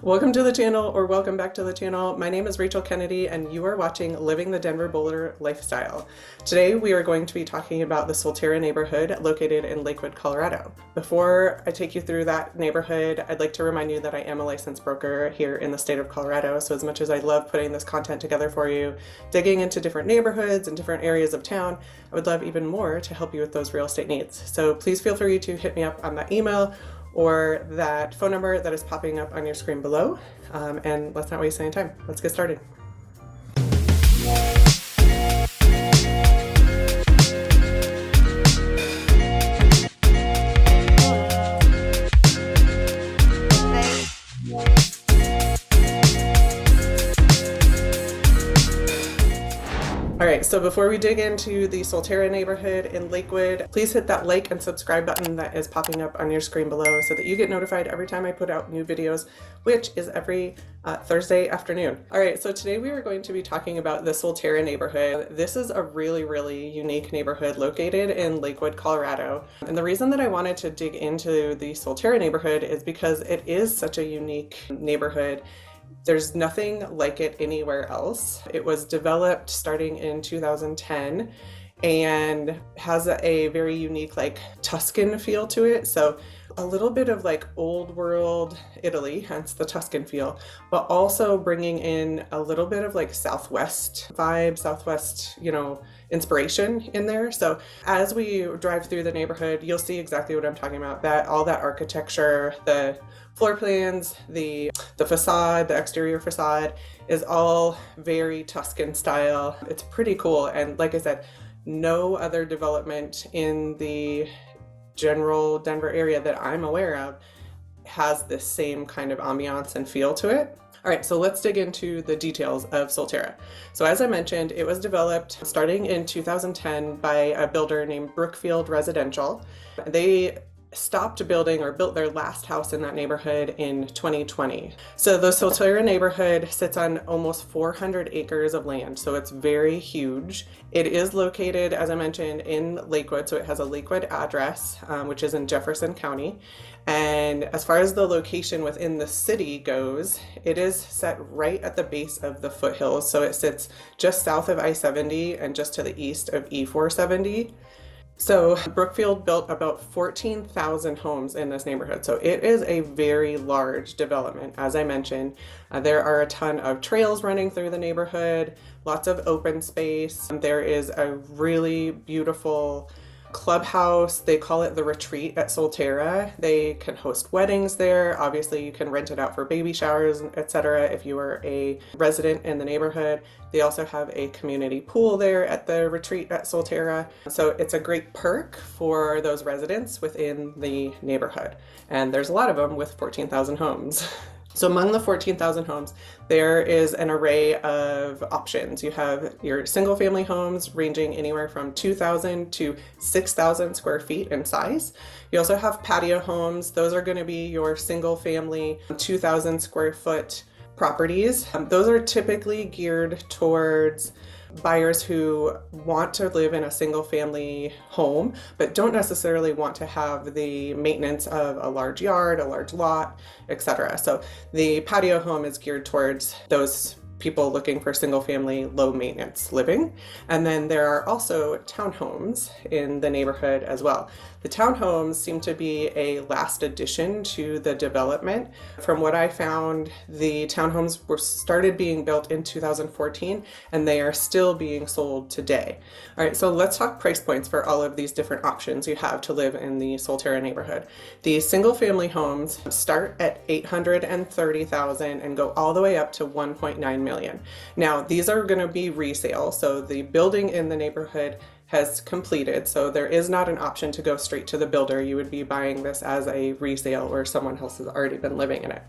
Welcome to the channel, or welcome back to the channel. My name is Rachel Kennedy and you are watching Living the Denver Boulder Lifestyle. Today we are going to be talking about the Solterra neighborhood located in Lakewood, Colorado. Before I take you through that neighborhood, I'd like to remind you that I am a licensed broker here in the state of Colorado. So as much as I love putting this content together for you, digging into different neighborhoods and different areas of town, I would love even more to help you with those real estate needs. So please feel free to hit me up on that email or that phone number that is popping up on your screen below. And let's not waste any time. Let's get started. All right, so before we dig into the Solterra neighborhood in Lakewood, please hit that like and subscribe button that is popping up on your screen below so that you get notified every time I put out new videos, which is every Thursday afternoon. All right, so today we are going to be talking about the Solterra neighborhood. This is a really unique neighborhood located in Lakewood, Colorado. And the reason that I wanted to dig into the Solterra neighborhood is because it is such a unique neighborhood. There's nothing like it anywhere else. It was developed starting in 2010 and has a very unique like Tuscan feel to it. So a little bit of like old world Italy, hence the Tuscan feel, but also bringing in a little bit of like Southwest vibe, Southwest, inspiration in there. So as we drive through the neighborhood, you'll see exactly what I'm talking about. That all that architecture, the floor plans, the facade, the exterior facade is all very Tuscan style. It's pretty cool. And like I said, no other development in the general Denver area that I'm aware of has this same kind of ambiance and feel to it. All right, so let's dig into the details of Solterra. So as I mentioned, it was developed starting in 2010 by a builder named Brookfield Residential. They stopped building or built their last house in that neighborhood in 2020. So the Solterra neighborhood sits on almost 400 acres of land, so it's very huge. It is located, as I mentioned, in Lakewood, so it has a Lakewood address, which is in Jefferson County. And as far as the location within the city goes, it is set right at the base of the foothills, so it sits just south of I-70 and just to the east of E-470. So Brookfield built about 14,000 homes in this neighborhood. So it is a very large development. As I mentioned, there are a ton of trails running through the neighborhood, lots of open space. There is a really beautiful clubhouse. They call it the Retreat at Solterra. They can host weddings there. Obviously, you can rent it out for baby showers, etc. if you are a resident in the neighborhood. They also have a community pool there at the Retreat at Solterra. So it's a great perk for those residents within the neighborhood. And there's a lot of them with 14,000 homes. So among the 14,000 homes, there is an array of options. You have your single family homes ranging anywhere from 2,000 to 6,000 square feet in size. You also have patio homes. Those are going to be your single family 2,000 square foot properties. Those are typically geared towards buyers who want to live in a single family home, but don't necessarily want to have the maintenance of a large yard, a large lot, etc. So the patio home is geared towards those people looking for single family, low maintenance living. And then there are also townhomes in the neighborhood as well. The townhomes seem to be a last addition to the development. From what I found, the townhomes were started being built in 2014 and they are still being sold today. All right, so let's talk price points for all of these different options you have to live in the Solterra neighborhood. The single family homes start at $830,000 and go all the way up to $1.9 million. Now, these are going to be resale, so the building in the neighborhood has completed, so there is not an option to go straight to the builder. You would be buying this as a resale where someone else has already been living in it.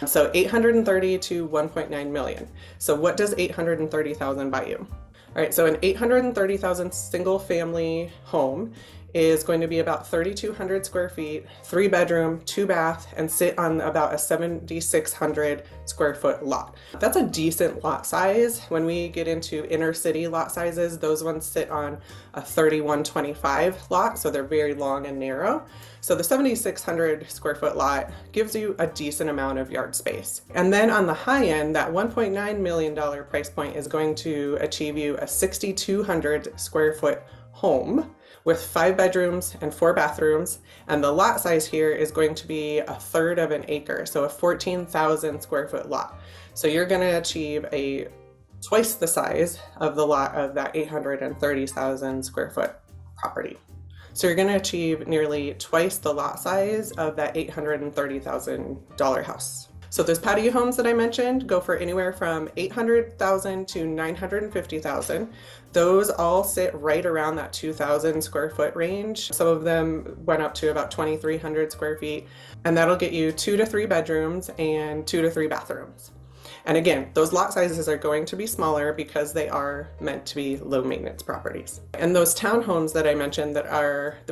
So 830 to 1.9 million. So what does 830,000 buy you? All right, so an 830,000 single family home is going to be about 3,200 square feet, 3-bedroom, 2-bath, and sit on about a 7,600 square foot lot. That's a decent lot size. When we get into inner city lot sizes, those ones sit on a 3,125 lot, so they're very long and narrow. So the 7,600 square foot lot gives you a decent amount of yard space. And then on the high end, that $1.9 million price point is going to achieve you a 6,200 square foot home with 5 bedrooms and 4 bathrooms. And the lot size here is going to be a third of an acre, so a 14,000 square foot lot. So you're going to achieve a twice the size of the lot of that 830,000 square foot property. So you're going to achieve nearly twice the lot size of that $830,000 house. So those patio homes that I mentioned go for anywhere from $800,000 to $950,000. Those all sit right around that 2,000 square foot range. Some of them went up to about 2,300 square feet, and that'll get you 2 to 3 bedrooms and 2 to 3 bathrooms. And again, those lot sizes are going to be smaller because they are meant to be low maintenance properties. And those townhomes that I mentioned that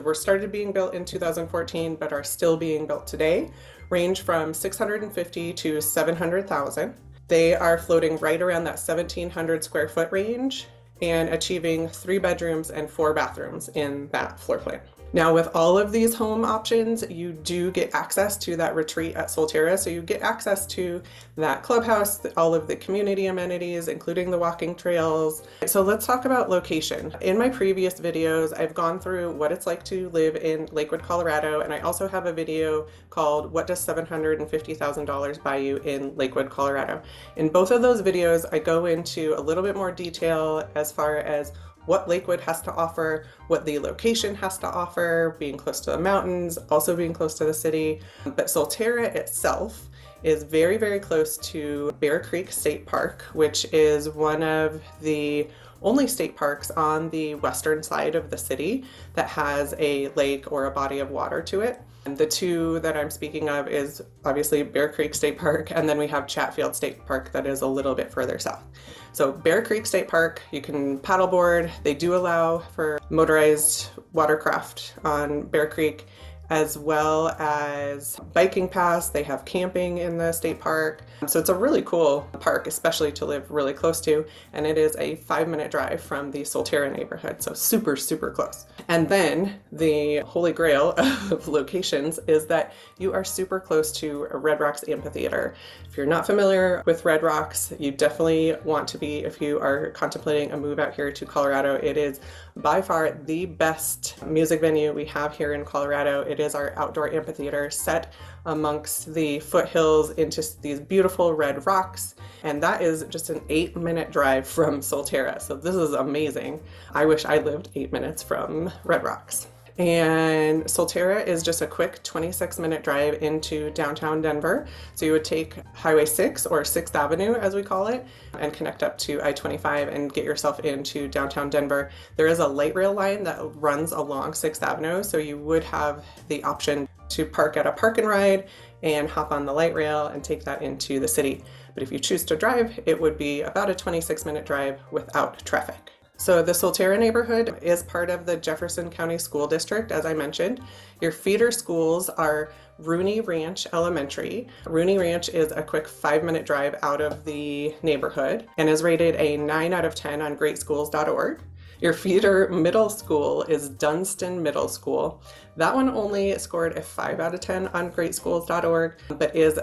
were started being built in 2014 but are still being built today range from $650,000 to $700,000. They are floating right around that 1,700 square foot range and achieving 3 bedrooms and 4 bathrooms in that floor plan. Now, with all of these home options, you do get access to that retreat at Solterra. So you get access to that clubhouse, all of the community amenities, including the walking trails. So let's talk about location. In my previous videos, I've gone through what it's like to live in Lakewood, Colorado. And I also have a video called What Does $750,000 Buy You in Lakewood, Colorado? In both of those videos, I go into a little bit more detail as far as what Lakewood has to offer, what the location has to offer, being close to the mountains, also being close to the city. But Solterra itself is very, very close to Bear Creek State Park, which is one of the only state parks on the western side of the city that has a lake or a body of water to it. And the two that I'm speaking of is obviously Bear Creek State Park, and then we have Chatfield State Park that is a little bit further south. So Bear Creek State Park, you can paddleboard. They do allow for motorized watercraft on Bear Creek, as well as biking paths. They have camping in the state park. So it's a really cool park, especially to live really close to. And it is a 5-minute drive from the Solterra neighborhood. So super, super close. And then the holy grail of locations is that you are super close to Red Rocks Amphitheater. If you're not familiar with Red Rocks, you definitely want to be if you are contemplating a move out here to Colorado. It is by far the best music venue we have here in Colorado. It is our outdoor amphitheater set amongst the foothills into these beautiful red rocks. And that is just an 8-minute drive from Solterra. So this is amazing. I wish I lived 8 minutes from Red Rocks. And Solterra is just a quick 26-minute drive into downtown Denver. So you would take Highway 6 or 6th Avenue as we call it and connect up to I-25 and get yourself into downtown Denver. There is a light rail line that runs along 6th Avenue, so you would have the option to park at a park and ride and hop on the light rail and take that into the city. But if you choose to drive, it would be about a 26-minute drive without traffic. So the Solterra neighborhood is part of the Jefferson County School District, as I mentioned. Your feeder schools are Rooney Ranch Elementary. Rooney Ranch is a quick 5-minute drive out of the neighborhood and is rated a 9 out of 10 on greatschools.org. Your feeder middle school is Dunstan Middle School. That one only scored a 5 out of 10 on greatschools.org, but is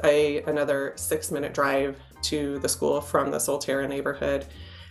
another 6-minute drive to the school from the Solterra neighborhood.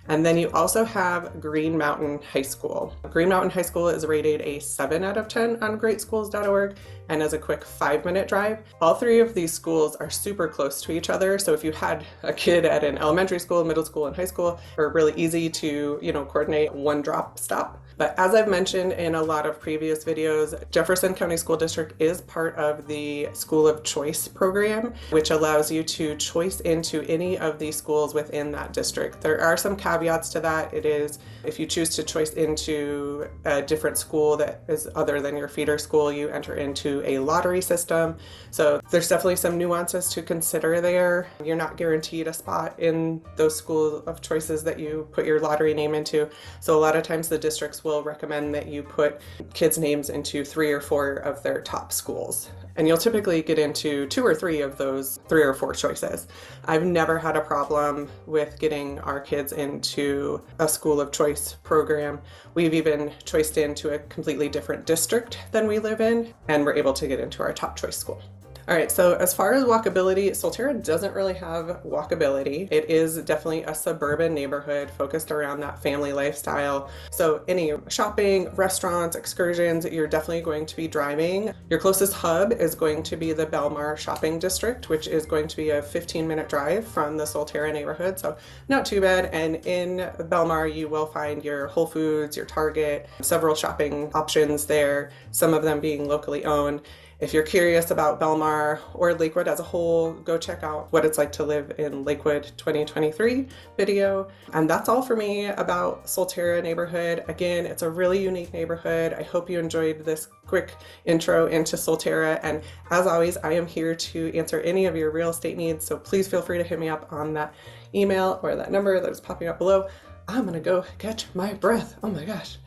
And then you also have Green Mountain High School. Green Mountain High School is rated a 7 out of 10 on greatschools.org and is a quick 5-minute drive. All three of these schools are super close to each other. So if you had a kid at an elementary school, middle school, and high school, they're really easy to, coordinate one drop stop. But as I've mentioned in a lot of previous videos, Jefferson County School District is part of the School of Choice program, which allows you to choice into any of the schools within that district. There are some caveats to that. It is, if you choose to choice into a different school that is other than your feeder school, you enter into into a lottery system. So there's definitely some nuances to consider there. You're not guaranteed a spot in those school of choices that you put your lottery name into. So a lot of times the districts will recommend that you put kids' names into 3 or 4 of their top schools. And you'll typically get into 2 or 3 of those 3 or 4 choices. I've never had a problem with getting our kids into a school of choice program. We've even choiced into a completely different district than we live in, and we're able to get into our top choice school. All right, so as far as walkability, Solterra doesn't really have walkability. It is definitely a suburban neighborhood focused around that family lifestyle. So any shopping, restaurants, excursions, you're definitely going to be driving. Your closest hub is going to be the Belmar shopping district, which is going to be a 15-minute drive from the Solterra neighborhood. So not too bad. And in Belmar, you will find your Whole Foods, your Target, several shopping options there, some of them being locally owned. If you're curious about Belmar or Lakewood as a whole, go check out What It's Like to Live in Lakewood 2023 video. And that's all for me about Solterra neighborhood. Again, it's a really unique neighborhood. I hope you enjoyed this quick intro into Solterra. And as always, I am here to answer any of your real estate needs. So please feel free to hit me up on that email or that number that is popping up below. I'm gonna go catch my breath. Oh my gosh.